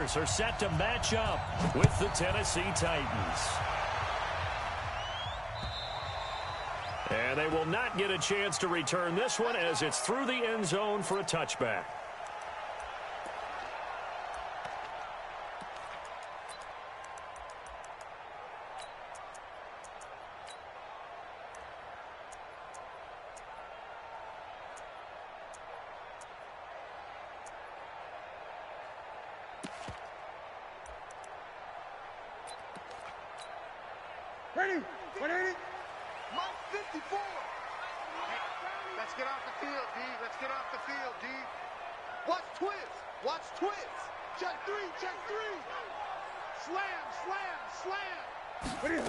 Are set to match up with the Tennessee Titans. And they will not get a chance to return this one as it's through the end zone for a touchback. Ready? 180? Mike 54. Let's get off the field, D. Let's get off the field, D. Watch twist. Watch twist. Check three. Check three. Slam, slam, slam.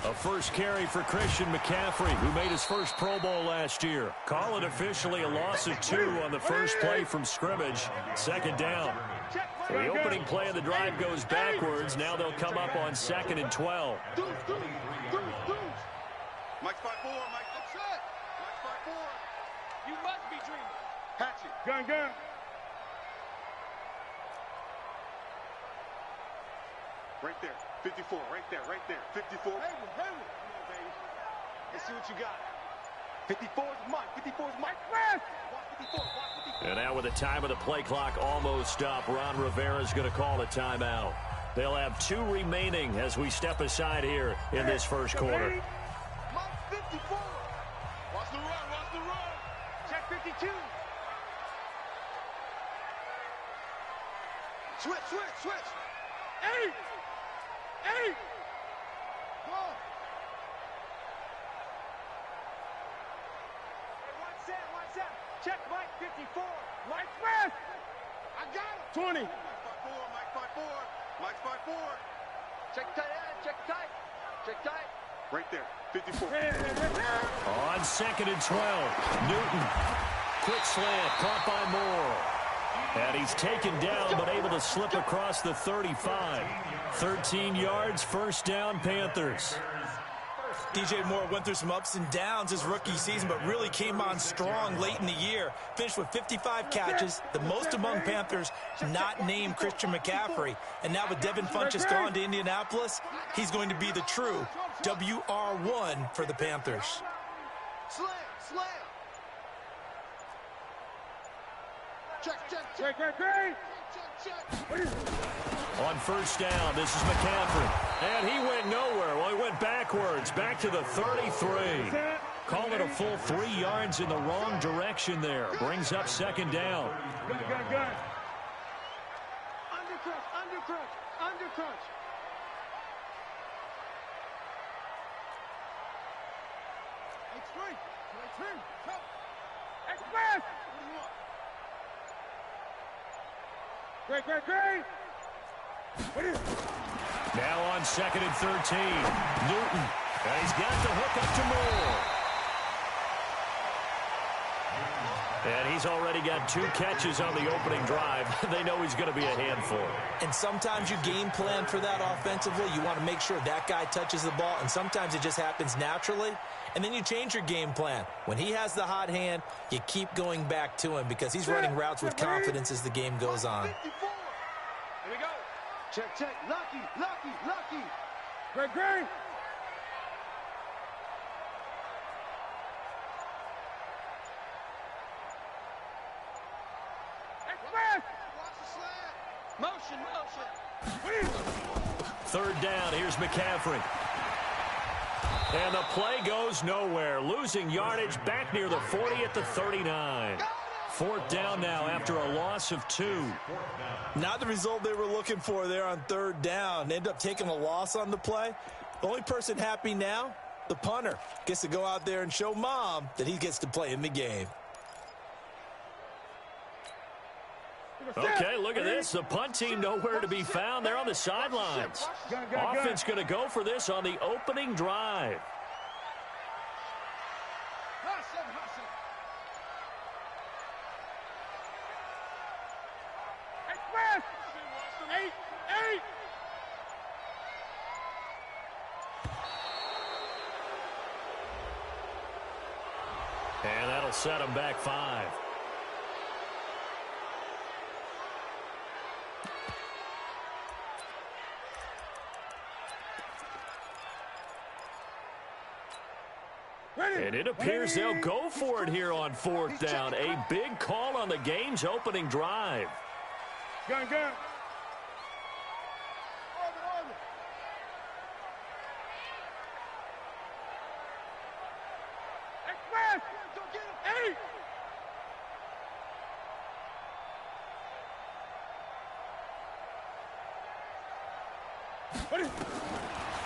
A first carry for Christian McCaffrey, who made his first Pro Bowl last year. Call it officially a loss of 2 on the first play from scrimmage. Second down. The opening play of the drive goes backwards. Now they'll come up on 2nd and 12. Mike's 5-4. Mike, that's it. Mike's 5-4. You must be dreaming. Hatchet. Gun. Right there. 54. Right there. 54. Hey, come on, baby. Let's see what you got. 54 is Mike. 54 is Mike. Watch 54. Watch 54. And now with the time of the play clock almost up, Ron Rivera is going to call a timeout. They'll have 2 remaining as we step aside here in this first quarter. Mike 54. Watch the run. Check 52. Switch. 8. Go. Hey, watch that. Check Mike 54. Mike Smith. I got him. 20. Mike 5-4. Check tight. Right there. 54. On 2nd and 12, Newton. Quick slant, caught by Moore. And he's taken down, but able to slip across the 35. 13 yards, first down, Panthers. DJ Moore went through some ups and downs his rookie season, but really came on strong late in the year. Finished with 55 catches, the most among Panthers not named Christian McCaffrey. And now with Devin Funchess gone to Indianapolis, he's going to be the true WR1 for the Panthers. Slam. Check. On first down, this is McCaffrey. And he went nowhere. Well, he went backwards, back to the 33. Call it a full 3 yards in the wrong direction there. Brings up 2nd down. Gun. Undercrunch. Express. Great. Now on 2nd and 13, Newton. And he's got the hook up to Moore. And he's already got 2 catches on the opening drive. They know he's going to be a handful. And sometimes you game plan for that offensively. You want to make sure that guy touches the ball, and sometimes it just happens naturally. And then you change your game plan. When he has the hot hand, you keep going back to him because he's running routes with confidence as the game goes on. 54. Here we go. Check. Lucky. Great. Express. Watch the slant. Motion. 3rd down, here's McCaffrey. And the play goes nowhere. Losing yardage back near the 40 at the 39. 4th down now after a loss of 2. Not the result they were looking for there on 3rd down. They ended up taking a loss on the play. The only person happy now, the punter, gets to go out there and show mom that he gets to play in the game. Okay, look at this. The punt team nowhere to be found. They're on the sidelines. Offense going to go for this on the opening drive. Express. 8. And that'll set him back 5. And it appears they'll go for it here on 4th down. A big call on the game's opening drive. Gun.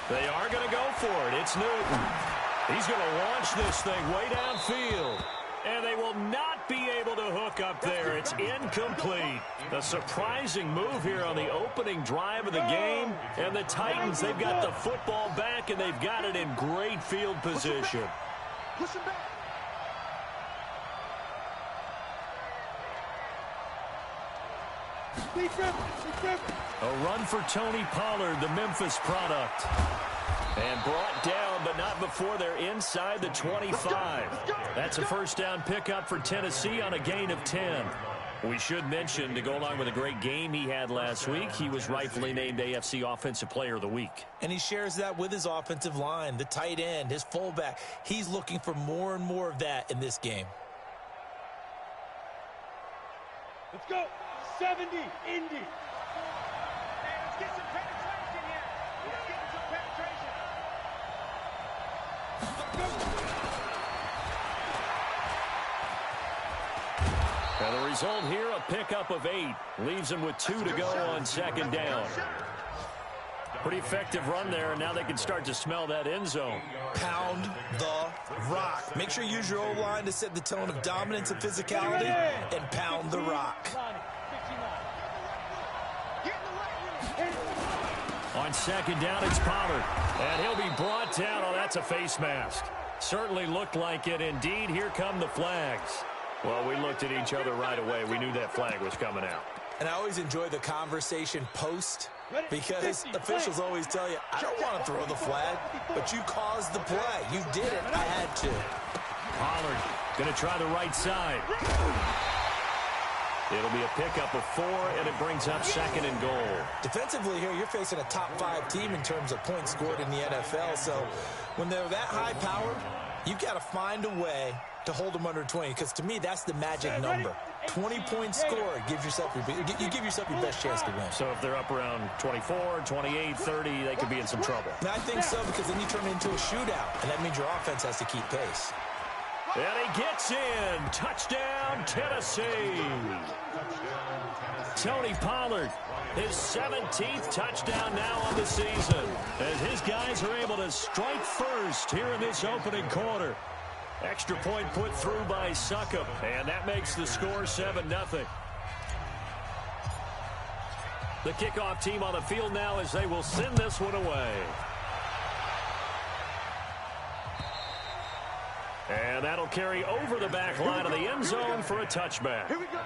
They are going to go for it. It's Newton. He's going to launch this thing way downfield. And they will not be able to hook up there. It's incomplete. A surprising move here on the opening drive of the game. And the Titans, they've got the football back, and they've got it in great field position. Push him back. A run for Tony Pollard, the Memphis product. And brought down, but not before they're inside the 25. That's a first down pickup for Tennessee on a gain of 10. We should mention, to go along with a great game he had last week, he was rightfully named AFC Offensive Player of the Week. And he shares that with his offensive line, the tight end, his fullback. He's looking for more and more of that in this game. Let's go. 70, Indy. Hey, let's get some penetration here. Let's get some penetration. And the result here, a pickup of 8. Leaves them with 2 to go on 2nd down. Pretty effective run there, and now they can start to smell that end zone. Pound the rock. Make sure you use your O-line to set the tone of dominance and physicality, and pound the rock. On 2nd down, it's Pollard. And he'll be brought down. Oh, that's a face mask. Certainly looked like it. Indeed, here come the flags. Well, we looked at each other right away. We knew that flag was coming out. And I always enjoy the conversation post, because officials always tell you, I don't want to throw the flag, but you caused the play. You did it. I had to. Pollard going to try the right side. It'll be a pickup of 4, and it brings up 2nd and goal. Defensively here, you're facing a top-5 team in terms of points scored in the NFL. So when they're that high-powered, you've got to find a way to hold them under 20, because to me, that's the magic number. 20 points scored, you give yourself your best chance to win. So if they're up around 24, 28, 30, they could be in some trouble. And I think so, because then you turn it into a shootout, and that means your offense has to keep pace. And he gets in. Touchdown, Tennessee. Tony Pollard, his 17th touchdown now on the season, as his guys are able to strike first here in this opening quarter. Extra point put through by Succop, and that makes the score 7-0. The kickoff team on the field now as they will send this one away. And that'll carry over the back line of the end zone for a touchback. Here we go.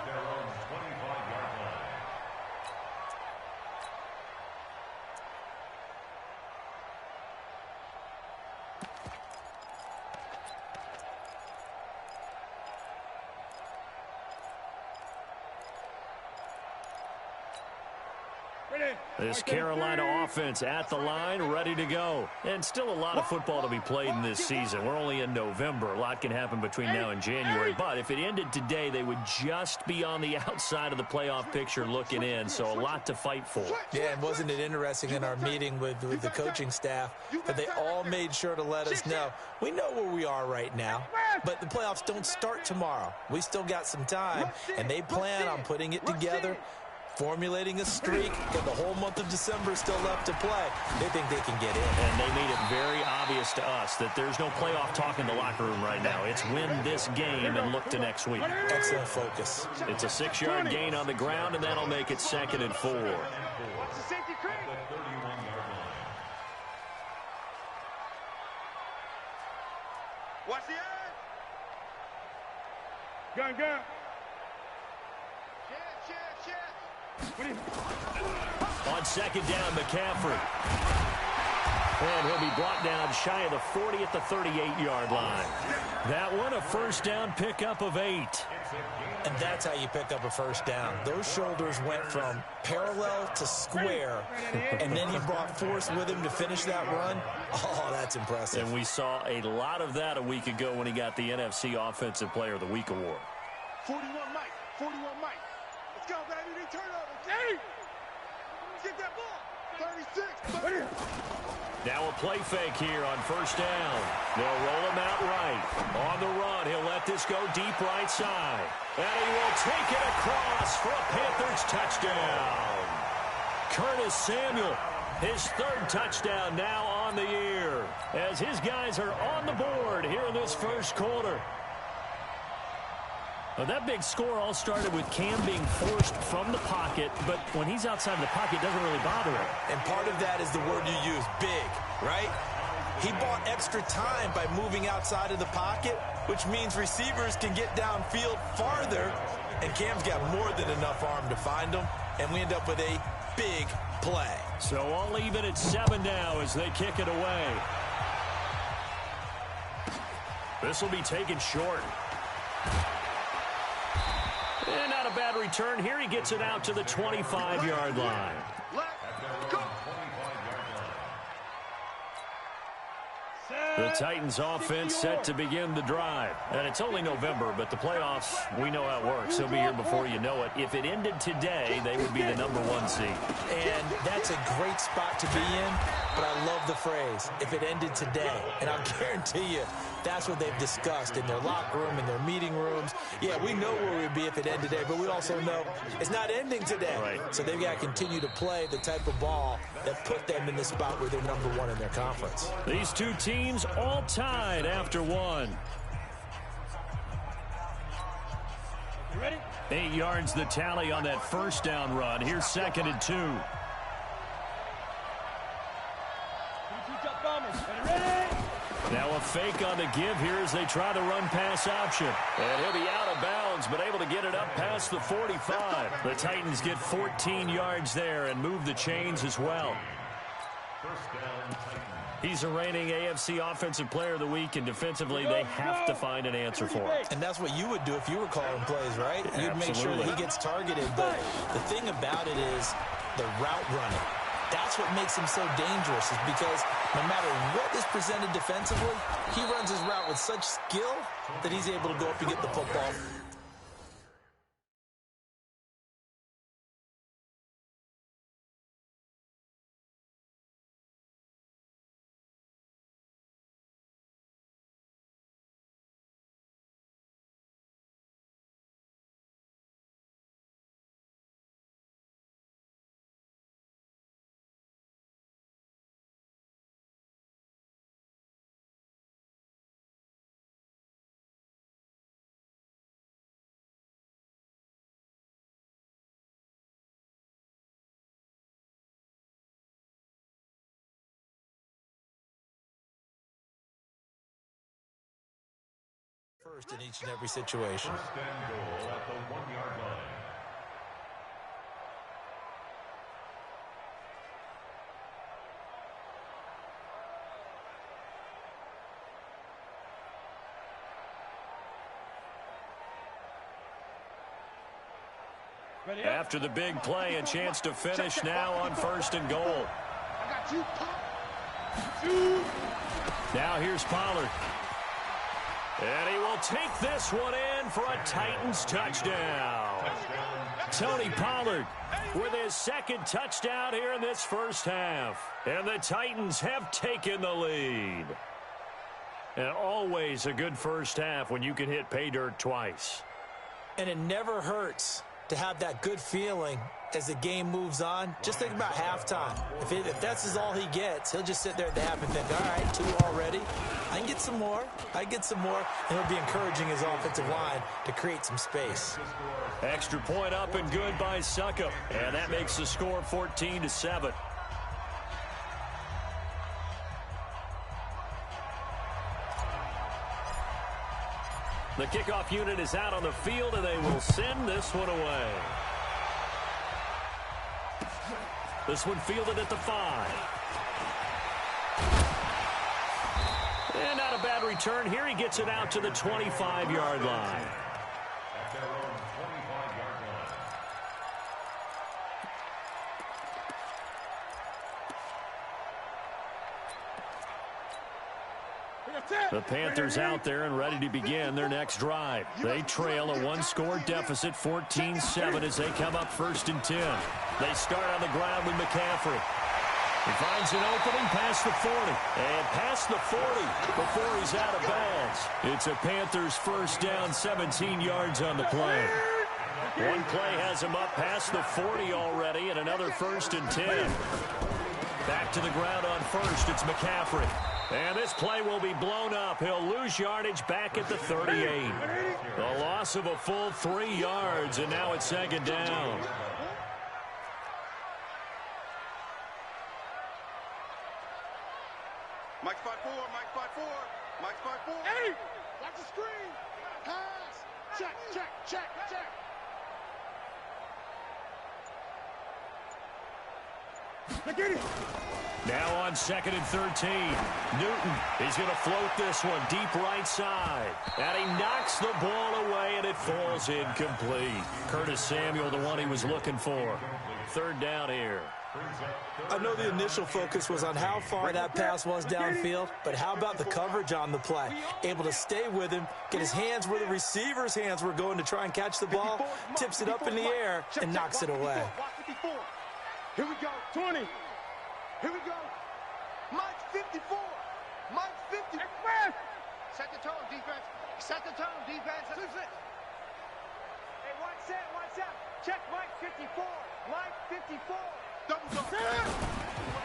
This Carolina offense at the line, ready to go. And still a lot of football to be played in this season. We're only in November. A lot can happen between now and January. But if it ended today, they would just be on the outside of the playoff picture looking in. So a lot to fight for. Yeah, and wasn't it interesting in our meeting with the coaching staff that they all made sure to let us know, we know where we are right now, but the playoffs don't start tomorrow. We still got some time, and they plan on putting it together, formulating a streak, and the whole month of December is still left to play. They think they can get in. And they made it very obvious to us that there's no playoff talk in the locker room right now. It's win this game and look to next week. Excellent focus. It's a 6-yard gain on the ground, and that'll make it 2nd and 4. Watch the eye. Gun. On 2nd down, McCaffrey. And he'll be brought down shy of the 40 at the 38-yard line. That one, a first down pickup of 8. And that's how you pick up a first down. Those shoulders went from parallel to square, and then he brought force with him to finish that run. Oh, that's impressive. And we saw a lot of that a week ago when he got the NFC Offensive Player of the Week award. 41 Mike. 41 Mike. Let's go, baby. They turn over. Hey! Get that ball. 36. Now a play fake here on first down. They'll roll him out right. On the run, he'll let this go deep right side. And he will take it across for a Panthers touchdown. Curtis Samuel, his third touchdown now on the year, as his guys are on the board here in this first quarter. Well, that big score all started with Cam being forced from the pocket, but when he's outside of the pocket, it doesn't really bother him. And part of that is the word you use, big, right? He bought extra time by moving outside of the pocket, which means receivers can get downfield farther, and Cam's got more than enough arm to find him, and we end up with a big play. So all even at 7 now as they kick it away. This will be taken short. And not a bad return here. He gets it out to the 25-yard line. Let's go. The Titans offense set to begin the drive. And it's only November, but the playoffs, we know how it works. They'll be here before you know it. If it ended today, they would be the #1 seed. And that's a great spot to be in, but I love the phrase, if it ended today. And I'll guarantee you, that's what they've discussed in their locker room, in their meeting rooms. Yeah, we know where we'd be if it ended today, but we also know it's not ending today. Right. So they've got to continue to play the type of ball that put them in the spot where they're #1 in their conference. These two teams all tied after one. You ready? 8 yards the tally on that first down run. Here's 2nd and 2. Now a fake on the give here as they try to run pass option. And he'll be out of bounds, but able to get it up past the 45. The Titans get 14 yards there and move the chains as well. He's a reigning AFC Offensive Player of the Week, and defensively they have to find an answer for it. And that's what you would do if you were calling plays, right? You'd make sure that he gets targeted. But the thing about it is the route running. That's what makes him so dangerous, is because no matter what is presented defensively, he runs his route with such skill that he's able to go up and get the football. First in each and every situation. First and goal at the 1-yard line. After the big play, a chance to finish now on 1st and goal. I got you. Now here's Pollard. And he will take this one in for a Titans touchdown. Tony Pollard with his 2nd touchdown here in this first half. And the Titans have taken the lead. And always a good first half when you can hit pay dirt twice. And it never hurts to have that good feeling as the game moves on. Just think about halftime. If that's all he gets, he'll just sit there at the half and think, all right, 2 already. I can get some more. And he'll be encouraging his offensive line to create some space. Extra point up and good by Suckup. And that makes the score 14-7. The kickoff unit is out on the field, and they will send this one away. This one fielded at the 5. And not a bad return here. He gets it out to the 25-yard line. The Panthers out there and ready to begin their next drive. They trail a one-score deficit, 14-7, as they come up 1st and 10. They start on the ground with McCaffrey. He finds an opening past the 40. And past the 40 before he's out of bounds. It's a Panthers first down, 17 yards on the play. One play has him up past the 40 already, and another 1st and 10. Back to the ground on 1st, it's McCaffrey. And this play will be blown up. He'll lose yardage back at the 38. A loss of a full 3 yards, and now it's 2nd down. Mike's 5-4, Mike's 5-4, Mike's 5-4. Hey! Watch the screen! Pass! Check, check, check, check! Now on 2nd and 13. Newton, he's going to float this one deep right side. And he knocks the ball away, and it falls incomplete. Curtis Samuel, the one he was looking for. 3rd down here. I know the initial focus was on how far that pass was downfield, but how about the coverage on the play? Able to stay with him, get his hands where the receiver's hands were going to try and catch the ball, tips it up in the air, and knocks it away. Here we go, 20. Here we go. Mike's 54. Mike's 50. Set the tone, defense. Set the tone, defense. Hey, watch that, watch that. Check Mike 54. Mike 54.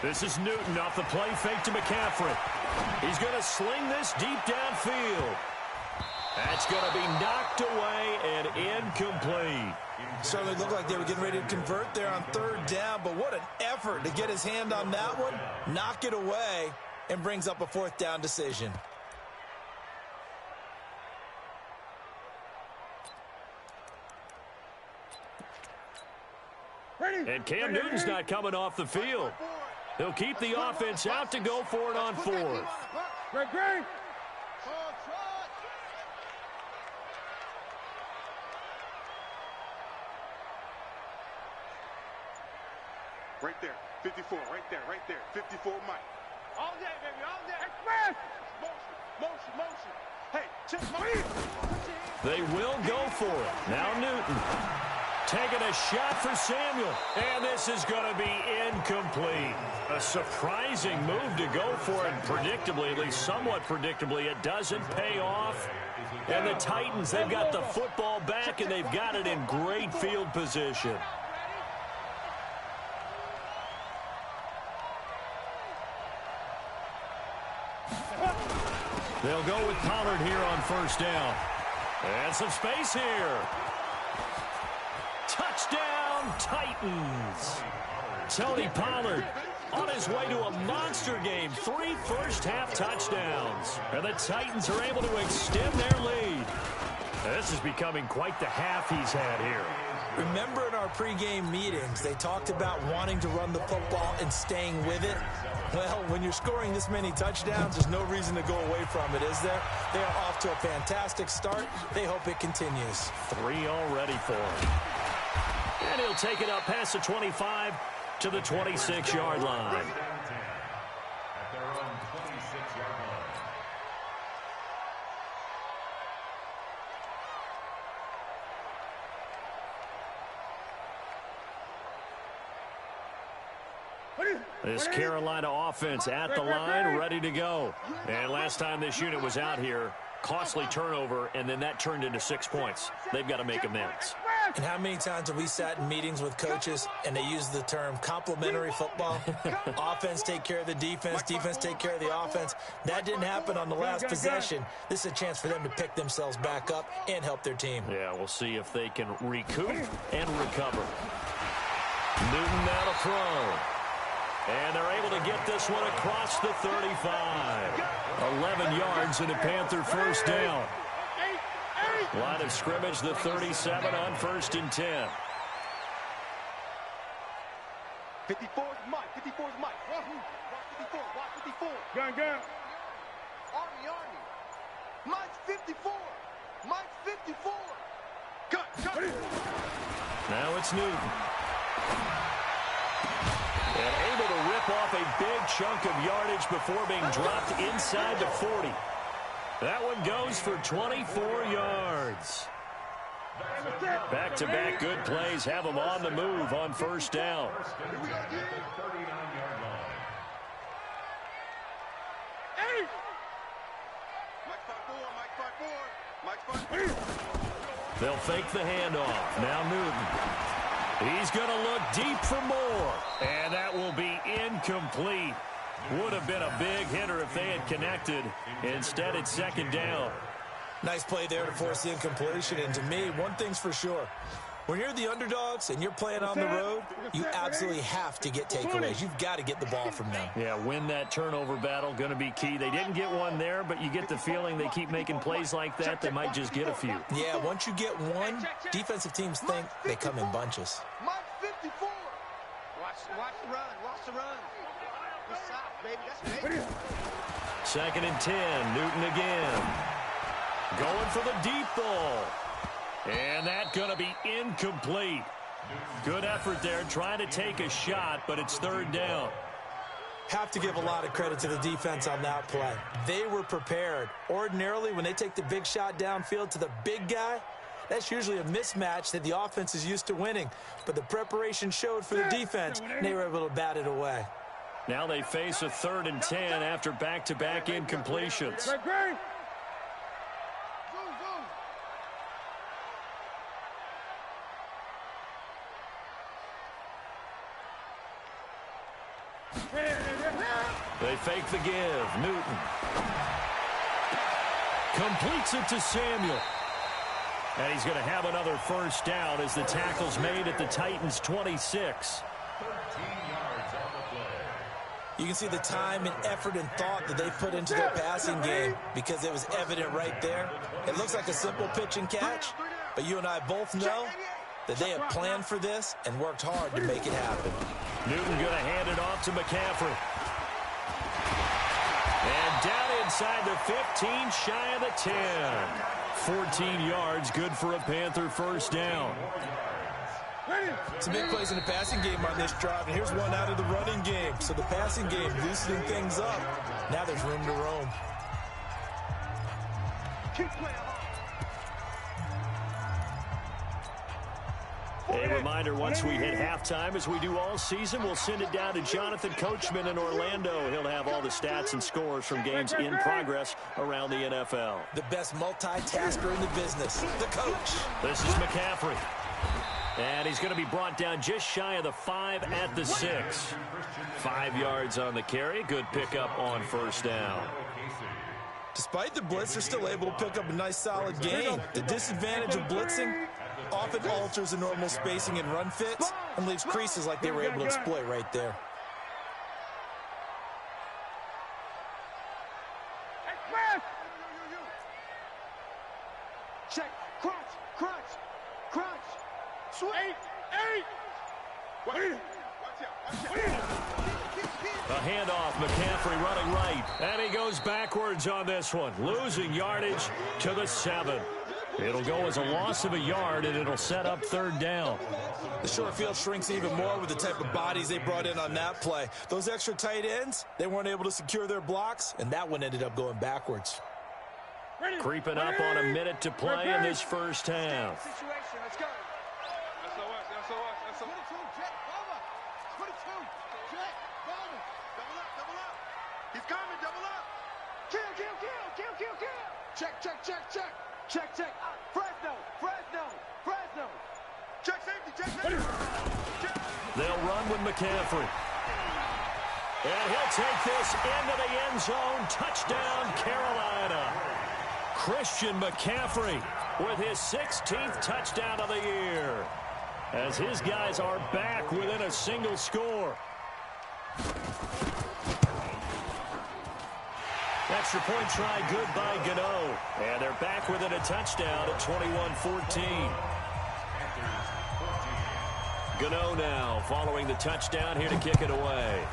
This is Newton off the play fake to McCaffrey. He's going to sling this deep downfield. That's going to be knocked away and incomplete. Certainly looked like they were getting ready to convert there on 3rd down, but what an effort to get his hand on that one, knock it away, and brings up a 4th down decision. And Cam Newton's not coming off the field. He'll keep the offense out to go for it on 4th. Great. Right there, 54, right there, 54 Mike. All day, baby, all day. Express! Motion, motion. Hey, check my ear. They will go for it. Now Newton taking a shot for Samuel. And this is going to be incomplete. A surprising move to go for it. Predictably, at least somewhat predictably, it doesn't pay off. And the Titans, they've got the football back, and they've got it in great field position. They'll go with Pollard here on 1st down. And some space here. Touchdown, Titans. Tony Pollard on his way to a monster game. 3 first-half touchdowns. And the Titans are able to extend their lead. This is becoming quite the half he's had here. Remember in our pregame meetings, they talked about wanting to run the football and staying with it. Well, when you're scoring this many touchdowns, there's no reason to go away from it, is there? They are off to a fantastic start. They hope it continues. 3 already for him. And he'll take it up past the 25 to the 26-yard line. At their own 26-yard line. This Carolina offense at the line, ready to go. And last time this unit was out here, costly turnover, and then that turned into 6 points. They've got to make amends. And how many times have we sat in meetings with coaches and they use the term complementary football? Offense take care of the defense, defense take care of the offense. That didn't happen on the last possession. This is a chance for them to pick themselves back up and help their team. Yeah, we'll see if they can recoup and recover. Newton now to throw. And they're able to get this one across the 35. 11 yards and a Panther first down. Line of scrimmage, the 37 on 1st and 10. 54 is Mike. 54 is Mike. Watch 54. Watch 54. Gun. Army. Mike's 54. Mike's 54. Gun. Now it's Newton. And able to rip off a big chunk of yardage before being dropped inside the 40. That one goes for 24 yards. Back-to-back good plays have them on the move on first down. They'll fake the handoff. Now Newton. He's going to look deep for more. And that will be incomplete. Would have been a big hitter if they had connected. Instead, it's second down. Nice play there to force the incompletion. And to me, one thing's for sure. When you're the underdogs and you're playing on the road, you absolutely have to get takeaways. You've got to get the ball from them. Yeah, win that turnover battle, going to be key. They didn't get one there, but you get the feeling they keep making plays like that, they might just get a few. Yeah, once you get one, defensive teams think they come in bunches. Mike 54. Watch the run. Watch the run. Good stop, baby. That's baby. Second and 10. Newton again. Going for the deep ball. And that's going to be incomplete. Good effort there trying to take a shot, but it's third down. Have to give a lot of credit to the defense on that play. They were prepared. Ordinarily, when they take the big shot downfield to the big guy, that's usually a mismatch that the offense is used to winning. But the preparation showed for the defense, and they were able to bat it away. Now they face a third and 10 after back-to-back incompletions. They fake the give. Newton completes it to Samuel. And he's going to have another first down as the tackle's made at the Titans' 26. You can see the time and effort and thought that they put into their passing game because it was evident right there. It looks like a simple pitch and catch, but you and I both know that they have planned for this and worked hard to make it happen. Newton going to hand it off to McCaffrey. And down inside the 15, shy of the 10. 14 yards, good for a Panther first down. Some big plays in the passing game on this drive, and here's one out of the running game. So the passing game loosening things up. Now there's room to roam. A reminder, once we hit halftime, as we do all season, we'll send it down to Jonathan Coachman in Orlando. He'll have all the stats and scores from games in progress around the NFL. The best multitasker in the business, the coach. This is McCaffrey. And he's going to be brought down just shy of the 5 at the 6. 5 yards on the carry. Good pickup on first down. Despite the blitz, they're still able to pick up a nice, solid gain. The disadvantage of blitzing often alters the normal spacing and run fits and leaves creases like they were able to exploit right there. Check. Crunch. Sweet. 8. A handoff, McCaffrey running right, and he goes backwards on this one, losing yardage to the 7. It'll go as a loss of a yard, and it'll set up third down. The short field shrinks even more with the type of bodies they brought in on that play. Those extra tight ends, they weren't able to secure their blocks, and that one ended up going backwards. Creeping up on a minute to play in this first half. Let's go. He's coming, double up. Kill. Check. Fresno. Check safety. They'll run with McCaffrey. And he'll take this into the end zone. Touchdown, Carolina. Christian McCaffrey with his 16th touchdown of the year, as his guys are back within a single score. Extra point try good by Gano. And they're back within a touchdown at 21-14. Gano now following the touchdown here to kick it away.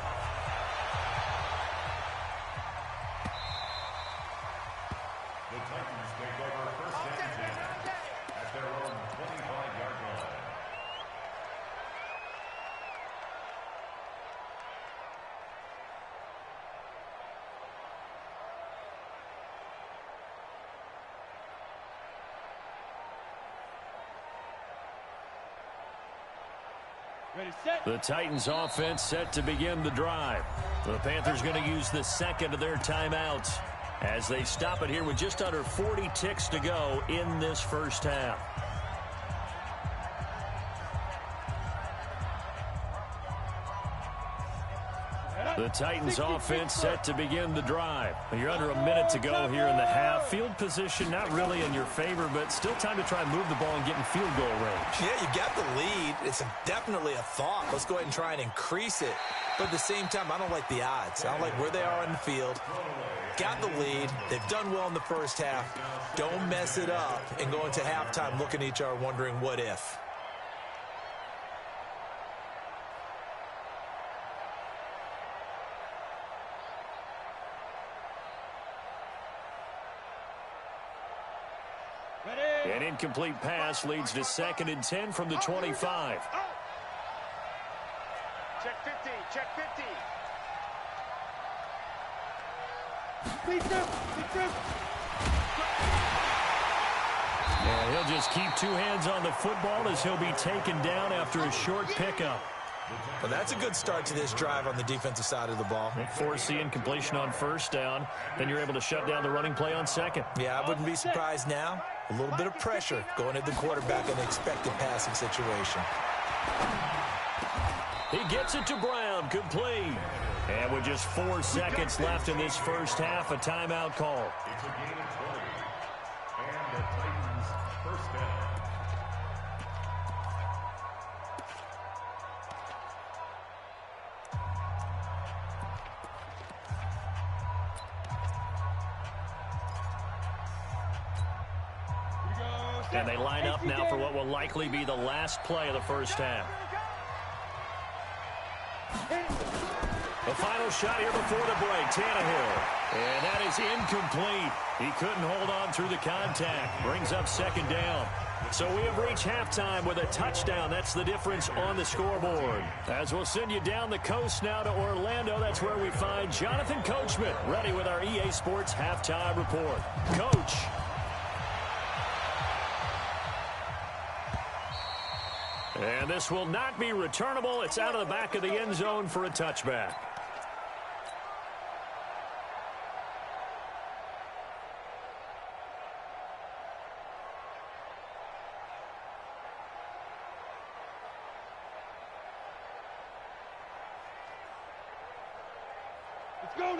The Titans take over first and 10 at their own 25-yard line. The Titans offense set to begin the drive. The Panthers going to use the second of their timeouts as they stop it here with just under 40 ticks to go in this first half. The Titans offense set to begin the drive. You're under a minute to go here in the half. Field position not really in your favor, but still time to try and move the ball and get in field goal range. Yeah, you got the lead. It's definitely a thought. Let's go ahead and try and increase it. But at the same time, I don't like the odds. I don't like where they are on the field. Got the lead. They've done well in the first half. Don't mess it up and go into halftime looking at each other wondering what if. An incomplete pass leads to 2nd and 10 from the 25. Check 50, check 50. And he'll just keep 2 hands on the football as he'll be taken down after a short pickup. Well, that's a good start to this drive on the defensive side of the ball. Force the incompletion on first down. Then you're able to shut down the running play on second. Yeah, I wouldn't be surprised now. A little bit of pressure going at the quarterback in an expected passing situation. He gets it to Brown, complete. And with just 4 seconds left in this first half, a timeout call. It's a gain of 20. And the Titans first down. And they line up now for what will likely be the last play of the first half. The final shot here before the break, Tannehill. And that is incomplete. He couldn't hold on through the contact. Brings up 2nd down. So we have reached halftime with a touchdown. That's the difference on the scoreboard. As we'll send you down the coast now to Orlando, that's where we find Jonathan Coachman, ready with our EA Sports halftime report. Coach. And this will not be returnable. It's out of the back of the end zone for a touchback.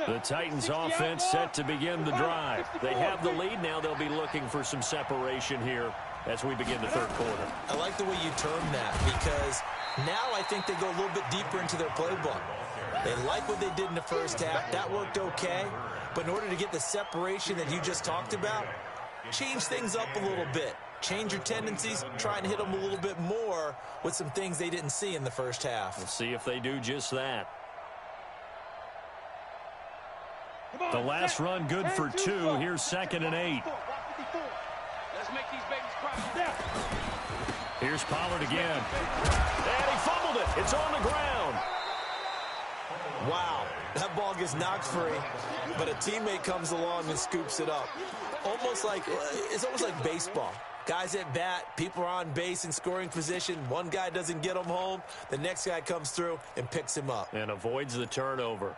The Titans offense set to begin the drive. They have the lead now. They'll be looking for some separation here as we begin the third quarter. I like the way you term that because now I think they go a little bit deeper into their playbook. They like what they did in the first half. That worked okay. But in order to get the separation that you just talked about, change things up a little bit. Change your tendencies, try and hit them a little bit more with some things they didn't see in the first half. We'll see if they do just that. The last run good for 2. Here's 2nd and 8. Let's make these babies cry. Here's Pollard again. And he fumbled it. It's on the ground. Wow, that ball gets knocked free, but a teammate comes along and scoops it up. It's almost like baseball. Guys at bat, people are on base in scoring position. One guy doesn't get him home. The next guy comes through and picks him up. And avoids the turnover.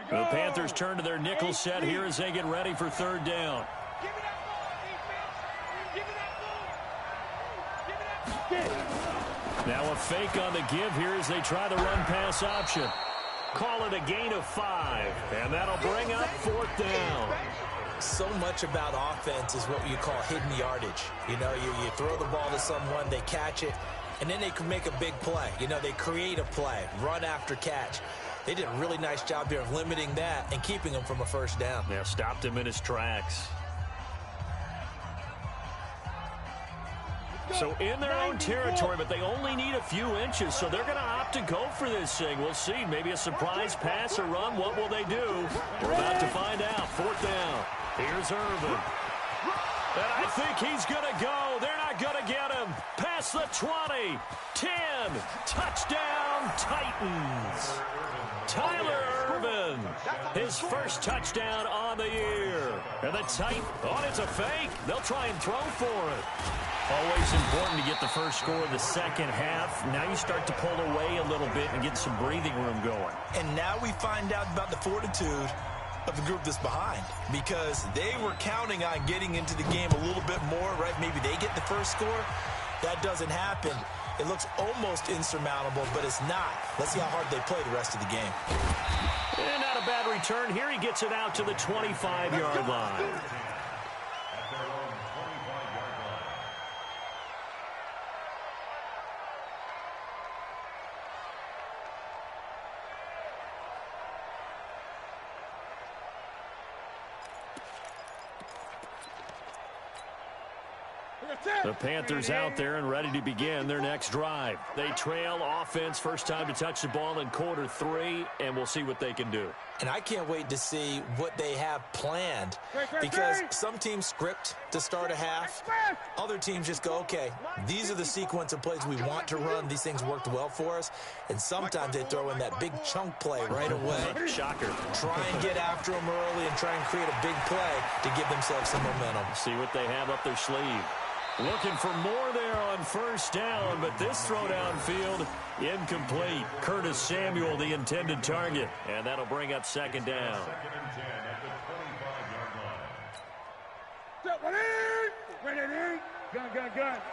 The Panthers turn to their nickel set here as they get ready for 3rd down. Give me that ball, defense. Give me that ball. Now a fake on the give here as they try the run-pass option. Call it a gain of 5, and that'll bring up 4th down. So much about offense is what you call hidden yardage. You know, you throw the ball to someone, they catch it, and then they can make a big play. You know, they create a play, run after catch. They did a really nice job here of limiting that and keeping him from a 1st down. Yeah, stopped him in his tracks. So in their own territory, but they only need a few inches, so they're going to opt to go for this thing. We'll see. Maybe a surprise pass or run. What will they do? We're about to find out. 4th down. Here's Irvin. And I think he's going to go. They're not going to get him. Pass. past the 20. 10. Touchdown, Titans. Tyler Ervin, his first touchdown on the year. And the Titans, oh, it's a fake. They'll try and throw for it. Always important to get the first score of the second half. Now you start to pull away a little bit and get some breathing room going. And now we find out about the fortitude of the group that's behind, because they were counting on getting into the game a little bit more, right? Maybe they get the first score. That doesn't happen. It looks almost insurmountable, but it's not. Let's see how hard they play the rest of the game. And not a bad return. Here he gets it out to the 25-yard line. The Panthers out there and ready to begin their next drive. They trail offense, first time to touch the ball in quarter 3, and we'll see what they can do. And I can't wait to see what they have planned, because some teams script to start a half. Other teams just go, okay, these are the sequence of plays we want to run. These things worked well for us. And sometimes they throw in that big chunk play right away. Shocker. Try and get after them early and try and create a big play to give themselves some momentum. See what they have up their sleeve. Looking for more there on first down, but this throw downfield, incomplete. Curtis Samuel, the intended target, and that'll bring up second down. Second and 10 at the 25-yard line. Step one in. Ready, ready. Gun. I got it.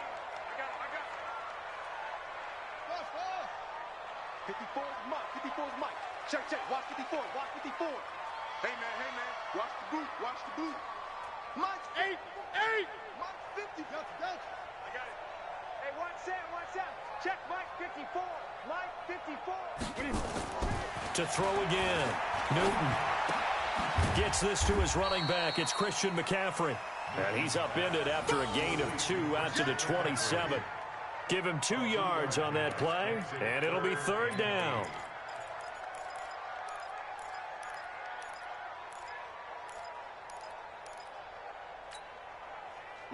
54 is Mike. 54 is Mike. Check. Watch 54. Hey, man. Watch the boot. Mike's 8. Mike's 50. Go. I got it. Hey, watch that. Check Mike 54. Mike 54. To throw again. Newton gets this to his running back. It's Christian McCaffrey. And he's upended after a gain of 2 out to the 27. Give him 2 yards on that play, and it'll be third down.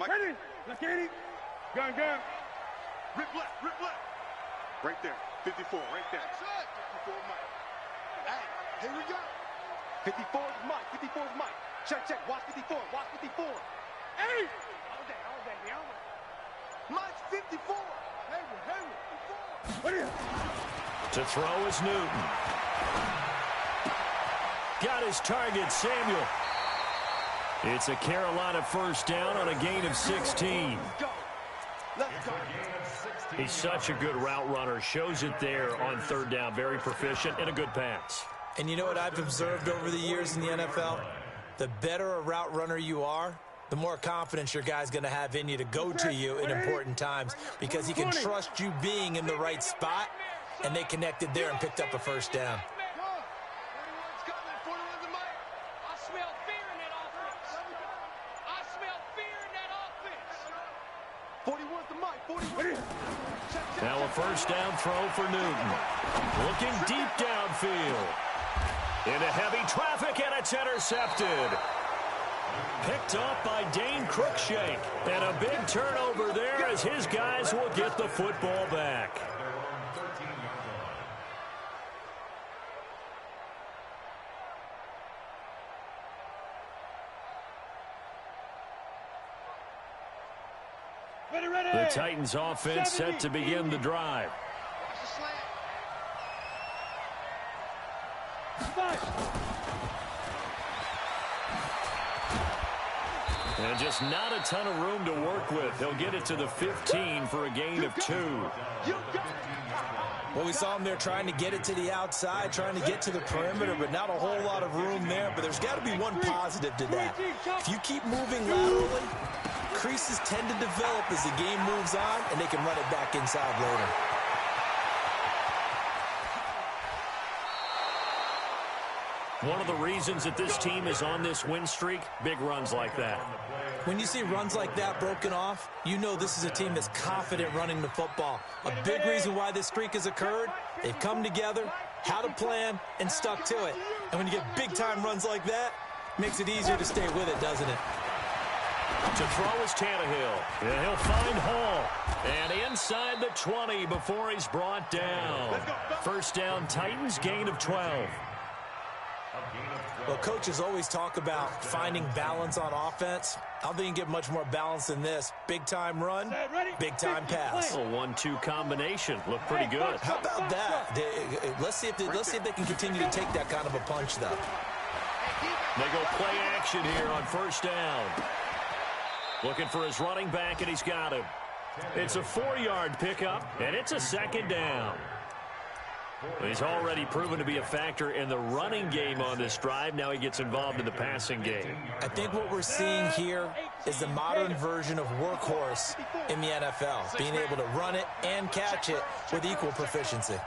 Ready. Let's get it. Gun. Rip left. Right there. 54, right there. 54 Mike. Hey, here we go. 54 is Mike. Check. Watch 54. Hey! All day. Mike's 54. Hey, 54. What is it? To throw is Newton. Got his target, Samuel. It's a Carolina first down on a gain of 16. Let's go. He's such a good route runner. Shows it there on third down. Very proficient and a good pass. And you know what I've observed over the years in the NFL? The better a route runner you are, the more confidence your guy's going to have in you to go to you in important times, because he can trust you being in the right spot, and they connected there and picked up a first down. 41's the Mike. Now a first down throw for Newton. Looking deep downfield. Into heavy traffic, and it's intercepted. Picked up by Dane Cruikshank. And a big turnover there as his guys will get the football back. The Titans offense set to begin the drive. And just not a ton of room to work with. He'll get it to the 15 for a gain of 2. Well, we saw him there trying to get it to the outside, trying to get to the perimeter, but not a whole lot of room there. But there's got to be one positive to that. If you keep moving laterally, creases tend to develop as the game moves on, and they can run it back inside later. One of the reasons that this team is on this win streak, big runs like that. When you see runs like that broken off, you know this is a team that's confident running the football. A big reason why this streak has occurred, they've come together, had a plan, and stuck to it. And when you get big-time runs like that, it makes it easier to stay with it, doesn't it? To throw is Tannehill. And he'll find Hall. And inside the 20 before he's brought down. First down, Titans, gain of 12. Well, coaches always talk about finding balance on offense. I don't think you can get much more balance than this. Big-time run, big-time pass. A 1-2 combination. Looked pretty good. How about that? Let's see if they can continue to take that kind of a punch, though. They go play action here on first down. Looking for his running back, and he's got him. It's a 4-yard pickup, and it's a second down. He's already proven to be a factor in the running game on this drive. Now he gets involved in the passing game. I think what we're seeing here is the modern version of workhorse in the NFL, being able to run it and catch it with equal proficiency.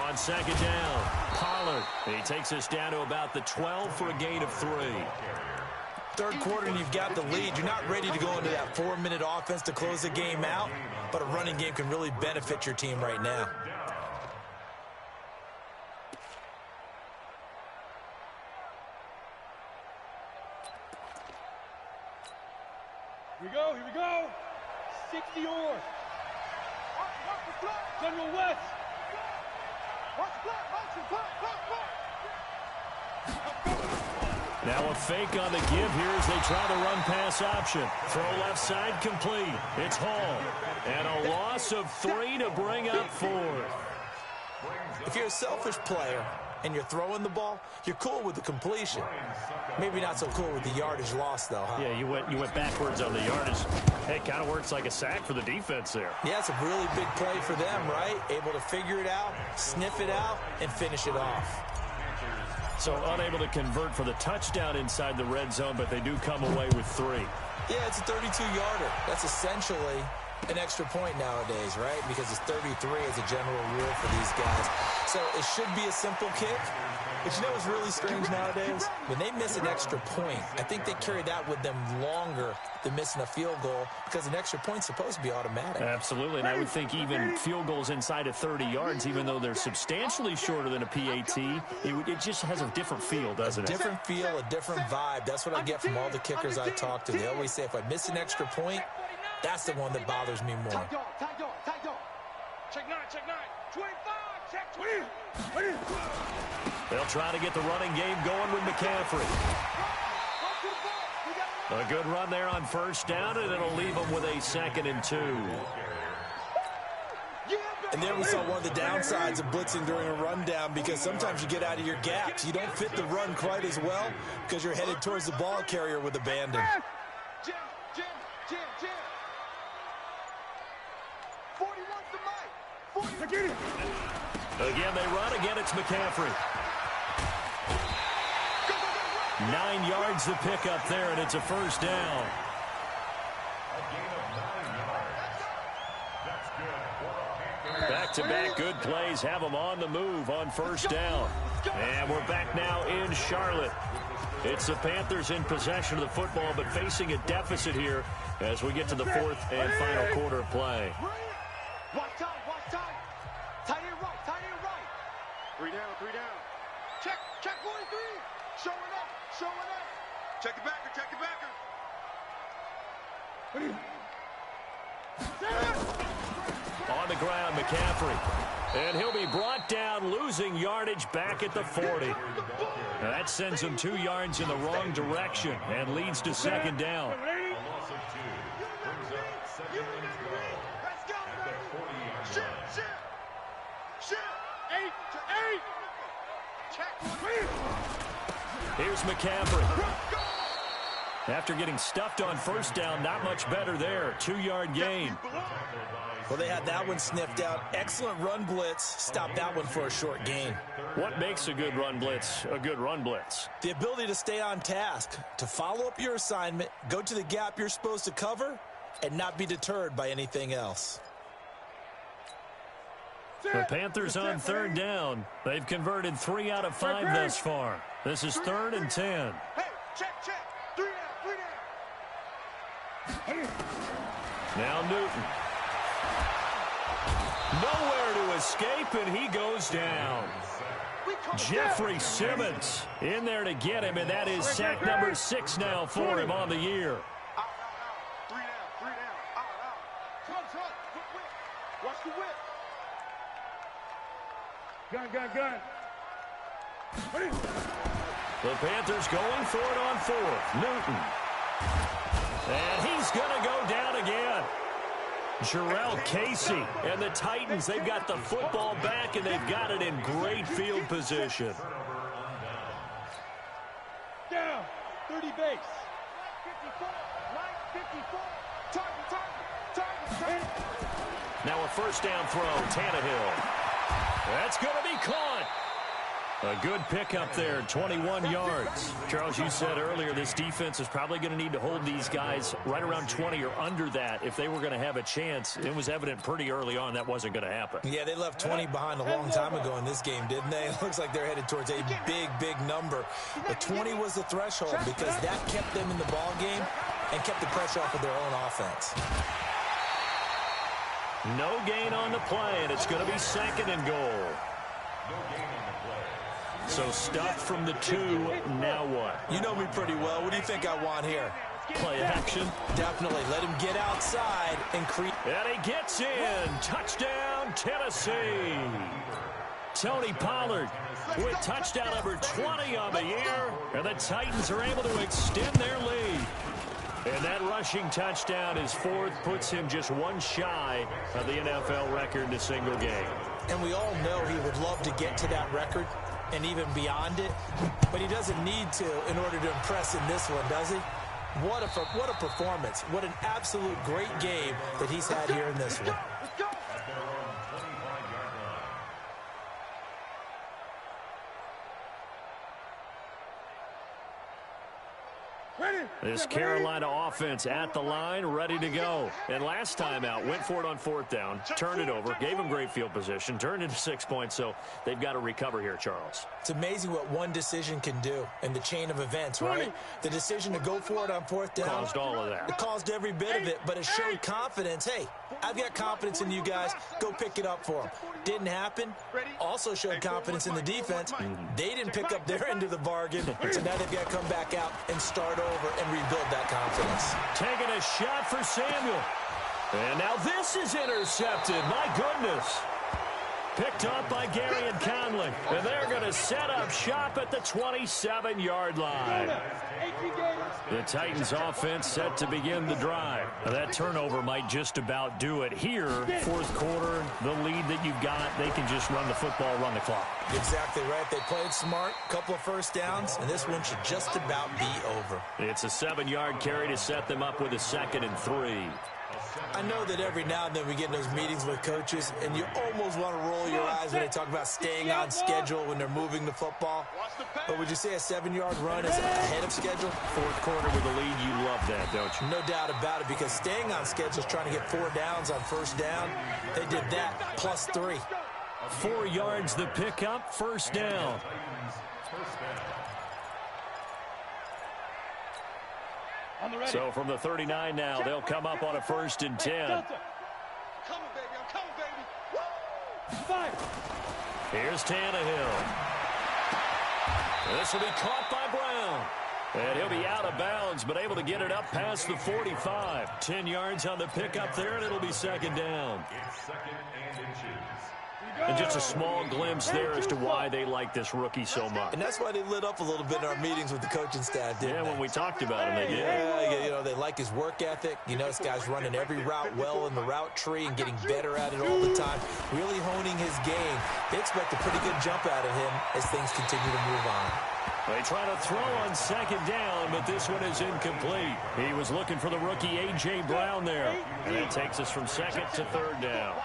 On second down, Pollard. He takes us down to about the 12 for a gain of 3. Third quarter and you've got the lead. You're not ready to go into that 4-minute offense to close the game out, but a running game can really benefit your team right now. Here we go. 60 yours. General West. Now a fake on the give here as they try the run-pass option. Throw left side complete. It's Hall. And a loss of 3 to bring up 4. If you're a selfish player and you're throwing the ball, you're cool with the completion. Maybe not so cool with the yardage loss, though, huh? Yeah, you went backwards on the yardage. Hey, it kind of works like a sack for the defense there. Yeah, it's a really big play for them, right? Able to figure it out, sniff it out, and finish it off. So unable to convert for the touchdown inside the red zone, but they do come away with 3. Yeah, it's a 32-yarder. That's essentially an extra point nowadays, right? Because it's 33 as a general rule for these guys. So it should be a simple kick. But you know what's really strange nowadays? When they miss an extra point, I think they carry that with them longer than missing a field goal because an extra point's supposed to be automatic. Absolutely, and I would think even field goals inside of 30 yards, even though they're substantially shorter than a PAT, it just has a different feel, doesn't it? A different feel, a different vibe. That's what I get from all the kickers I talk to. They always say if I miss an extra point, that's the one that bothers me more. Check 9. 25. Check 20. They'll try to get the running game going with McCaffrey. A good run there on first down, and it'll leave them with a 2nd and 2. And there we saw one of the downsides of blitzing during a rundown because sometimes you get out of your gaps. You don't fit the run quite as well because you're headed towards the ball carrier with abandon. Jim. 41's the mic. Again, they run. Again, it's McCaffrey. 9 yards to pick up there, and it's a first down. Back-to-back good plays have them on the move on first down. And we're back now in Charlotte. It's the Panthers in possession of the football, but facing a deficit here as we get to the 4th and final quarter of play. Watch time. Tight end right. 3 down. Check 43. Showing up. Check the backer. On the ground, McCaffrey. And he'll be brought down, losing yardage back at the 40. Now that sends him 2 yards in the wrong direction and leads to 2nd down. Here's McCaffrey. After getting stuffed on first down, not much better there. 2-yard gain. Well, they had that one sniffed out. Excellent run blitz. Stopped that one for a short gain. What makes a good run blitz a good run blitz? The ability to stay on task, to follow up your assignment, go to the gap you're supposed to cover, and not be deterred by anything else. The Panthers on 3rd down. They've converted 3 out of 5 thus far. This is 3rd and 10. Hey, check. 3 down. Now Newton. Nowhere to escape, and he goes down. Jeffrey Simmons in there to get him, and that is sack number 6 now for him on the year. Out. 3 down. Out. Front. Whip. Watch the whip. Gun. Ready? The Panthers going for it on 4th. Newton. And he's going to go down again. Jarrell Casey and the Titans, they've got the football back, and they've got it in great field position. Down. 30 base. 54. Target. Now a first down throw, Tannehill. That's going to be caught. A good pickup there, 21 yards. Charles, you said earlier this defense is probably going to need to hold these guys right around 20 or under that if they were going to have a chance. It was evident pretty early on that wasn't going to happen. Yeah, they left 20 behind a long time ago in this game, didn't they? It looks like they're headed towards a big number. But 20 was the threshold because that kept them in the ball game and kept the pressure off of their own offense. No gain on the play, and it's going to be 2nd and goal. So stuffed from the 2, now what? You know me pretty well. What do you think I want here? Play action. Definitely. Let him get outside and create. And he gets in. Touchdown, Tennessee. Tony Pollard with touchdown number 20 on the year. And the Titans are able to extend their lead. And that rushing touchdown is 4th, puts him just 1 shy of the NFL record in a single game. And we all know he would love to get to that record and even beyond it, but he doesn't need to in order to impress in this one, does he? What a performance. What an absolute great game that he's had here in this one. This Carolina offense at the line, ready to go. And last time out, went for it on 4th down, turned it over, gave them great field position, turned into 6 points, so they've got to recover here, Charles. It's amazing what one decision can do in the chain of events, right? The decision to go for it on 4th down. Caused all of that. It caused every bit of it, but it showed confidence. Hey, I've got confidence in you guys. Go pick it up for them. Didn't happen. Also showed confidence in the defense. They didn't pick up their end of the bargain, so now they've got to come back out and start over and rebuild that confidence. Taking a shot for Samuel. And now this is intercepted. My goodness. Picked up by Gary and Conley. And they're going to set up shop at the 27-yard line. The Titans offense set to begin the drive. Now that turnover might just about do it here. 4th quarter, the lead that you've got, they can just run the football, run the clock. Exactly right. They played smart, couple of first downs, and this one should just about be over. It's a 7-yard carry to set them up with a 2nd and 3. I know that every now and then we get in those meetings with coaches, and you almost want to roll your eyes when they talk about staying on schedule when they're moving the football. But would you say a 7-yard run is ahead of schedule? 4th quarter with the lead, you love that, don't you? No doubt about it, because staying on schedule is trying to get 4 downs on first down. They did that plus 3. 4 yards the pickup, first down. So from the 39 now, they'll come up on a 1st and 10. I'm coming, baby. Five. Here's Tannehill. This will be caught by Brown. And he'll be out of bounds, but able to get it up past the 45. 10 yards on the pickup there, and it'll be 2nd down. It's 2nd and inches. And just a small glimpse there as to why they like this rookie so much. And that's why they lit up a little bit in our meetings with the coaching staff, didn't they? When we talked about him, they did. Yeah, you know, they like his work ethic. You know, this guy's running every route well in the route tree and getting better at it all the time, really honing his game. They expect a pretty good jump out of him as things continue to move on. They try to throw on 2nd down, but this one is incomplete. He was looking for the rookie A.J. Brown there. And that takes us from 2nd to 3rd down.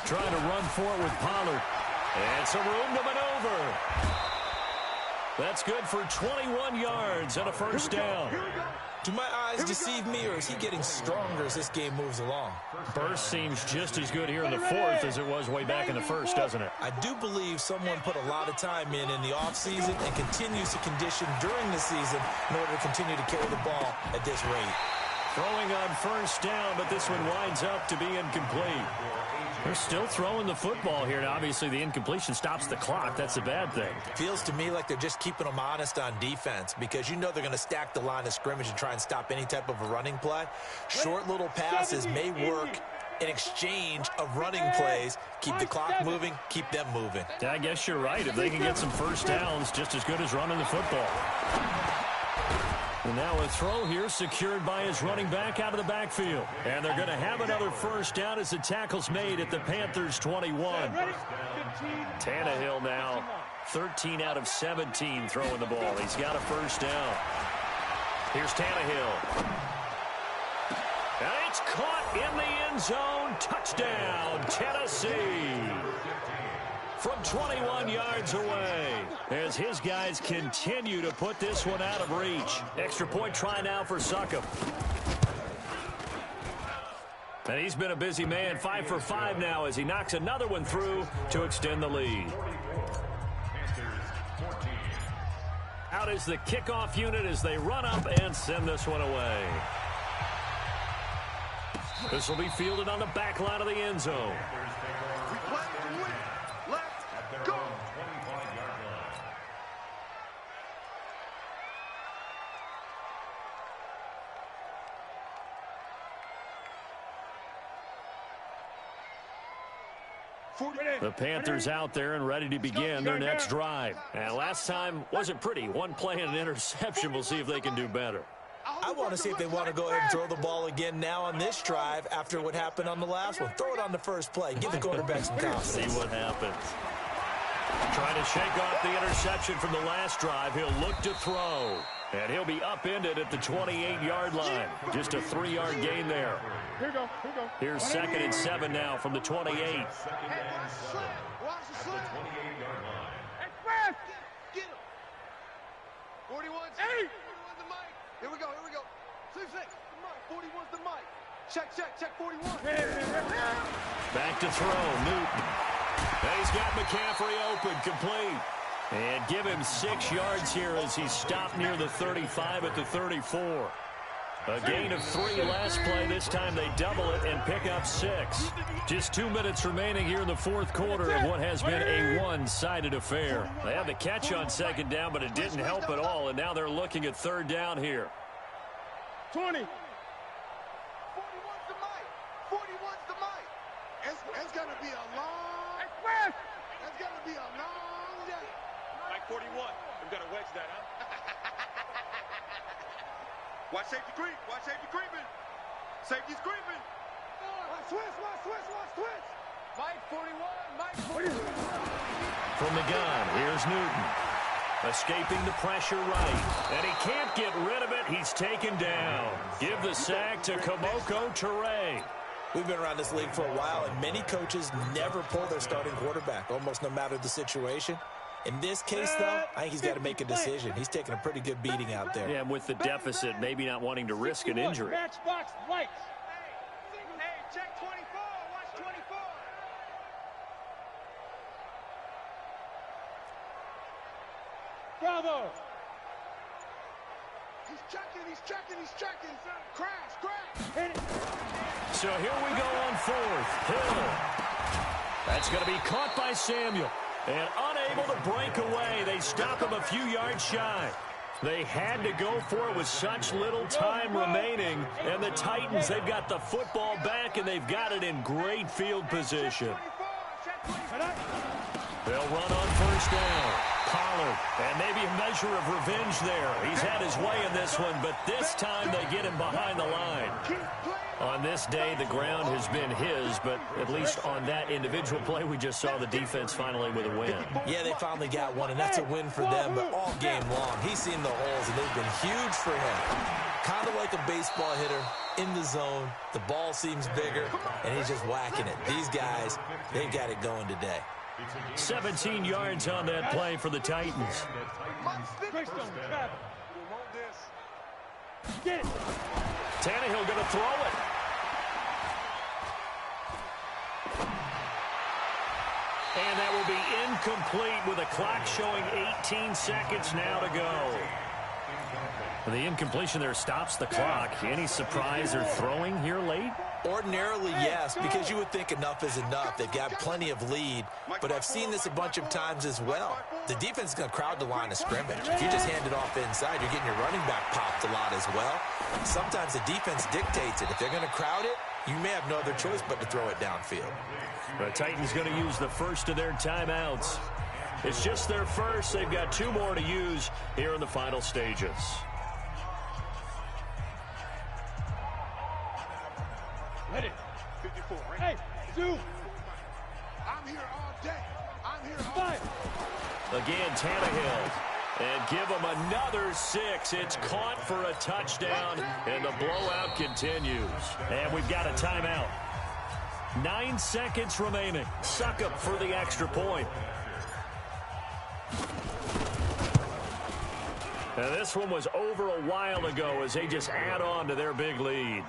Trying to run for it with Pollard. And some room to maneuver. That's good for 21 yards and a first down. Do my eyes deceive me, or is he getting stronger as this game moves along? Burst seems just as good here in the 4th as it was way back in the 1st, doesn't it? I do believe someone put a lot of time in the offseason and continues to condition during the season in order to continue to carry the ball at this rate. Throwing on first down, but this one winds up to be incomplete. They're still throwing the football here. Now, obviously, the incompletion stops the clock. That's a bad thing. Feels to me like they're just keeping them honest on defense because you know they're going to stack the line of scrimmage and try and stop any type of a running play. Short little passes may work in exchange of running plays. Keep the clock moving, keep them moving. Yeah, I guess you're right. If they can get some first downs, just as good as running the football. And now a throw here secured by his running back out of the backfield. And they're going to have another first down as the tackle's made at the Panthers' 21. Tannehill now 13 out of 17 throwing the ball. He's got a first down. Here's Tannehill. And it's caught in the end zone. Touchdown, Tennessee. From 21 yards away as his guys continue to put this one out of reach. Extra point try now for Succop. And he's been a busy man, 5 for 5 now as he knocks another one through to extend the lead. Out is the kickoff unit as they run up and send this one away. This will be fielded on the back line of the end zone. Go! The Panthers out there and ready to begin their next drive. And last time wasn't pretty. One play and an interception. We'll see if they can do better. I want to see if they want to go ahead and throw the ball again now on this drive after what happened on the last one. Throw it on the first play. Give the quarterback some confidence. See what happens. Trying to shake off the interception from the last drive. He'll look to throw. And he'll be upended at the 28-yard line. Just a 3-yard gain there. Here we go. Here's 2nd and 7 now from the 28. Watch the slip. Express! Get him. 41's Hey! 41's the mic. Here we go. 6. 41's the mic. Check 41. Back to throw, Newton. And he's got McCaffrey open, complete. And give him 6 yards here as he's stopped near the 35 at the 34. A gain of 3 last play. This time they double it and pick up 6. Just 2 minutes remaining here in the fourth quarter of what has been a one-sided affair. They had the catch on 2nd down, but it didn't help at all, and now they're looking at 3rd down here. 20. 41's the mic. 41's the mic. It's going to be a long... Express! It's going to be a long day. Mike 41. We've got to wedge that, huh? Watch safety creep. Safety's creeping. Watch twist. Mike 41. From the gun, here's Newton. Escaping the pressure right. And he can't get rid of it. He's taken down. Give the sack to Kamoko Toure. We've been around this league for a while, and many coaches never pull their starting quarterback, almost no matter the situation. In this case, though, I think he's got to make a decision. He's taking a pretty good beating out there. Yeah, and with the deficit, maybe not wanting to risk an injury. Matchbox lights. Hey, check 24. Watch 24. Bravo. He's checking. Crash. Hit it. So here we go on 4th. Hill. That's going to be caught by Samuel. And unable to break away. They stop him a few yards shy. They had to go for it with such little time remaining. And the Titans, they've got the football back, and they've got it in great field position. They'll run on 1st down. Pollard, and maybe a measure of revenge there. He's had his way in this one, but this time they get him behind the line. On this day, the ground has been his, but at least on that individual play, we just saw the defense finally with a win. Yeah, they finally got one, and that's a win for them, but all game long, he's seen the holes, and they've been huge for him. Kind of like a baseball hitter in the zone. The ball seems bigger, and he's just whacking it. These guys, they've got it going today. 17 yards on that play for the Titans. Get it. Tannehill going to throw it. And that will be incomplete with a clock showing 18 seconds now to go. The incompletion there stops the clock. Any surprise they're throwing here late? Ordinarily, yes, because you would think enough is enough. They've got plenty of lead, but I've seen this a bunch of times as well. The defense is going to crowd the line of scrimmage. If you just hand it off inside, you're getting your running back popped a lot as well. Sometimes the defense dictates it. If they're going to crowd it, you may have no other choice but to throw it downfield. The Titans going to use the first of their timeouts. It's just their first. They've got 2 more to use here in the final stages. Ready. 54, right? Hey, Zoo. I'm here all day. I'm here all day. Again, Tannehill. And give them another 6. It's caught for a touchdown, and the blowout continues. And we've got a timeout. 9 seconds remaining. Succop for the extra point. And this one was over a while ago as they just add on to their big lead.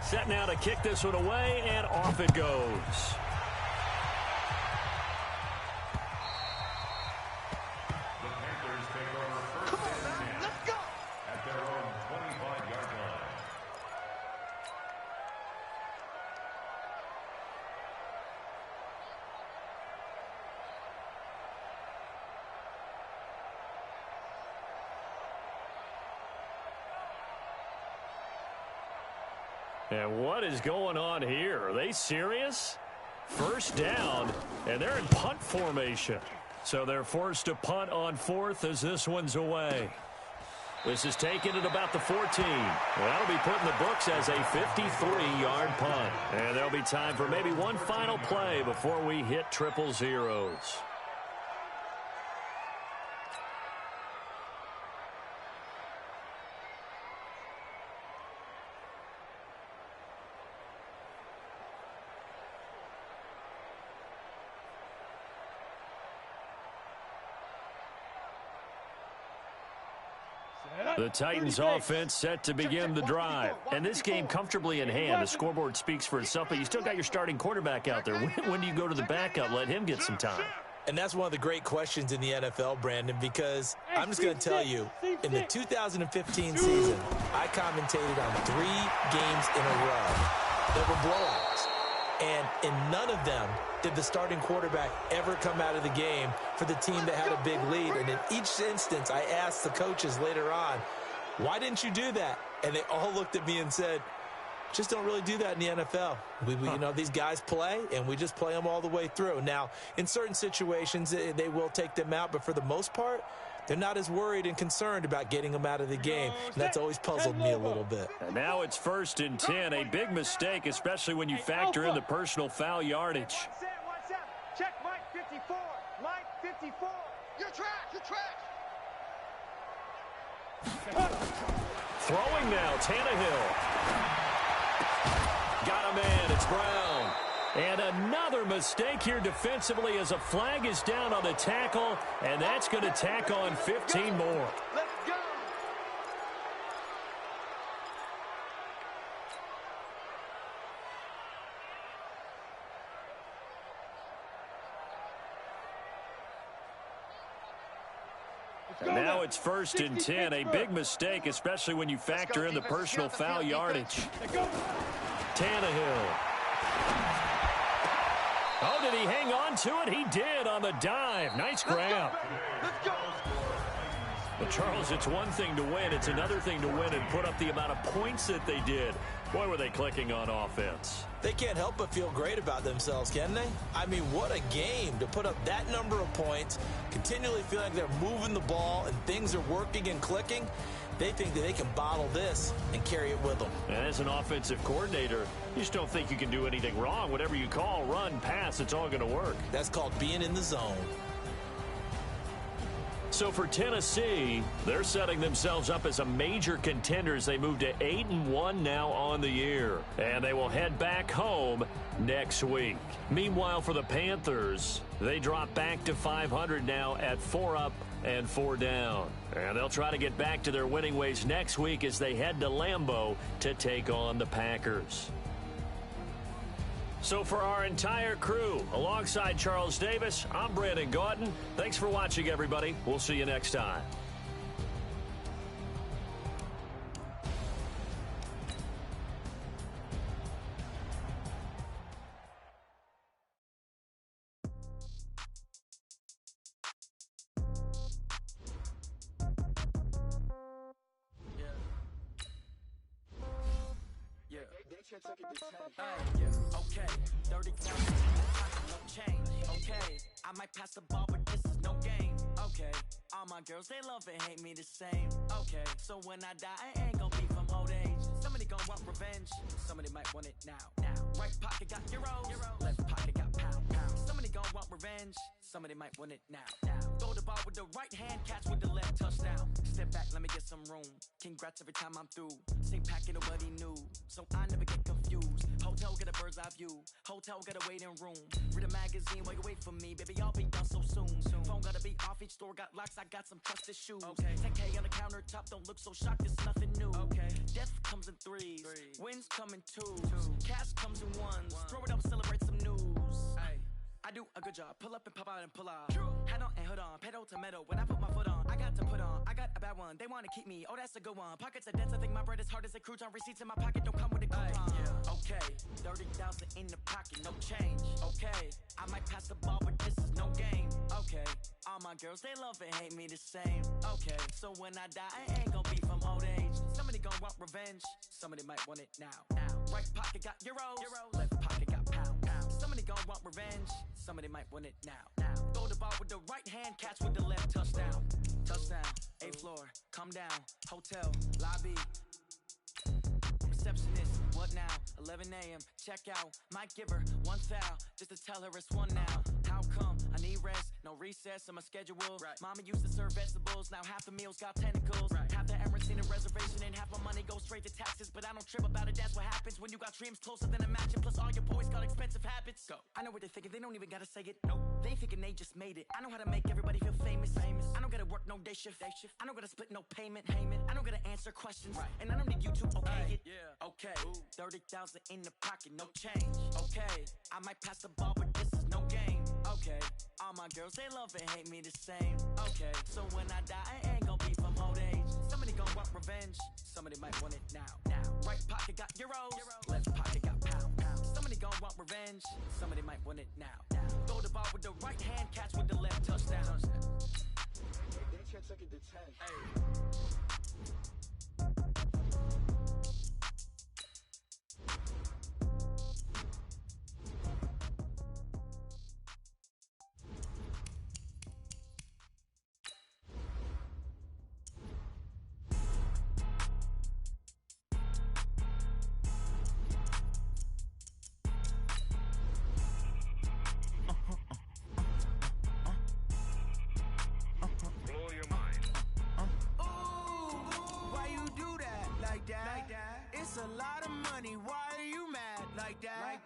Set now to kick this one away, and off it goes. Come on, man. Let's go. At their own 25-yard line. And what is going on here? Are they serious? First down, and they're in punt formation. So they're forced to punt on 4th as this one's away. This is taken at about the 14. That'll be put in the books as a 53-yard punt. And there'll be time for maybe one final play before we hit triple zeros. The Titans offense set to begin the drive. And this game comfortably in hand. The scoreboard speaks for itself, but you still got your starting quarterback out there. When do you go to the backup? Let him get some time. And that's one of the great questions in the NFL, Brandon, because I'm just going to tell you, in the 2015 season, I commentated on 3 games in a row that were blowouts. And in none of them did the starting quarterback ever come out of the game for the team that had a big lead. And in each instance, I asked the coaches later on, why didn't you do that? And they all looked at me and said, just don't really do that in the NFL. You know, these guys play, and we just play them all the way through. Now, in certain situations, they will take them out, but for the most part, they're not as worried and concerned about getting them out of the game. And that's always puzzled me a little bit. And now it's 1st and 10. A big mistake, especially when you factor in the personal foul yardage. Watch out. Check Mike 54. Mike 54. You're trash. You're trash. Throwing now, Tannehill. Got a man, it's Brown. And another mistake here defensively as a flag is down on the tackle, and that's going to tack on 15 more. Let's go. And now it's 1st and 10. A big mistake, especially when you factor in the personal foul yardage. Tannehill. Oh, did he hang on to it? He did on the dive. Nice grab. Let's go. But, Charles, it's one thing to win. It's another thing to win and put up the amount of points that they did. Boy, were they clicking on offense. They can't help but feel great about themselves, can they? I mean, what a game to put up that number of points, continually feel like they're moving the ball and things are working and clicking. They think that they can bottle this and carry it with them. And as an offensive coordinator, you just don't think you can do anything wrong. Whatever you call, run, pass, it's all going to work. That's called being in the zone. So for Tennessee, they're setting themselves up as a major contender as they move to 8-1 now on the year. And they will head back home next week. Meanwhile, for the Panthers, they drop back to 500 now at 4 up and 4 down. And they'll try to get back to their winning ways next week as they head to Lambeau to take on the Packers. So for our entire crew, alongside Charles Davis, I'm Brandon Gaudin. Thanks for watching, everybody. We'll see you next time. Okay, 30 no change. Okay, I might pass the ball, but this is no game. Okay, all my girls, they love and hate me the same. Okay, so when I die, I ain't gonna be from old age. Somebody gon' want revenge, somebody might want it now. Right pocket got euros, left pocket got pound. Somebody gon' want revenge, somebody might want it now. Throw the ball with the right hand, catch with the left, touchdown. Step back, let me get some room. Congrats every time I'm through. Same packet, nobody knew, so I never get confused. Hotel get a bird's eye view, hotel got a waiting room. Read a magazine while you wait for me, baby, I'll be done so soon. Phone gotta be off, each store got locks, I got some trusted shoes. 10K on the countertop, don't look so shocked, it's nothing new. Death comes in threes, wins come in twos, cash comes in ones. Throw it up, celebrate some news. I do a good job, pull up and pop out and pull out. Head on and hood on, pedal to metal. When I put my foot on, I got to put on. I got a bad one, they wanna keep me, oh that's a good one. Pockets are dense, I think my bread is hard as a crouton. Receipts in my pocket don't come with a coupon. Okay, 30,000 in the pocket, no change. Okay, I might pass the ball, but this is no game. Okay, all my girls, they love and hate me the same. Okay, so when I die, I ain't gonna be from old age. Somebody gon' want revenge, somebody might want it now. Right pocket got euros, left pocket got pound. Somebody gon' want revenge, somebody might want it now. Throw the ball with the right hand, catch with the left, touchdown. Touchdown, 8th floor, come down, hotel, lobby. Receptionist, what now? 11 a.m., check out. Might give her one foul, just to tell her it's one now. How come? I need rest, no recess on my schedule. Mama used to serve vegetables, now half the meals got tentacles. Half the errands in a reservation and half my money goes straight to taxes. But I don't trip about it, that's what happens when you got dreams closer than a mansion. Plus all your boys got expensive habits. Go. I know what they're thinking, they don't even gotta say it. Nope. They thinking they just made it. I know how to make everybody feel famous. I don't gotta work no day shift. I don't gotta split no payment. I don't gotta answer questions. And I don't need you to okay it. Okay, 30,000 in the pocket, no change. Okay, I might pass the ball, but this is no game. Okay, all my girls, they love and hate me the same. Okay, so when I die, I ain't gonna be from old age. Somebody gon' want revenge, somebody might want it now. Right pocket got euros, left pocket got pound. Somebody gon' want revenge, somebody might want it now. Throw the ball with the right hand, catch with the left, touchdown. They took it to 10. It's a lot of money, why are you mad like that?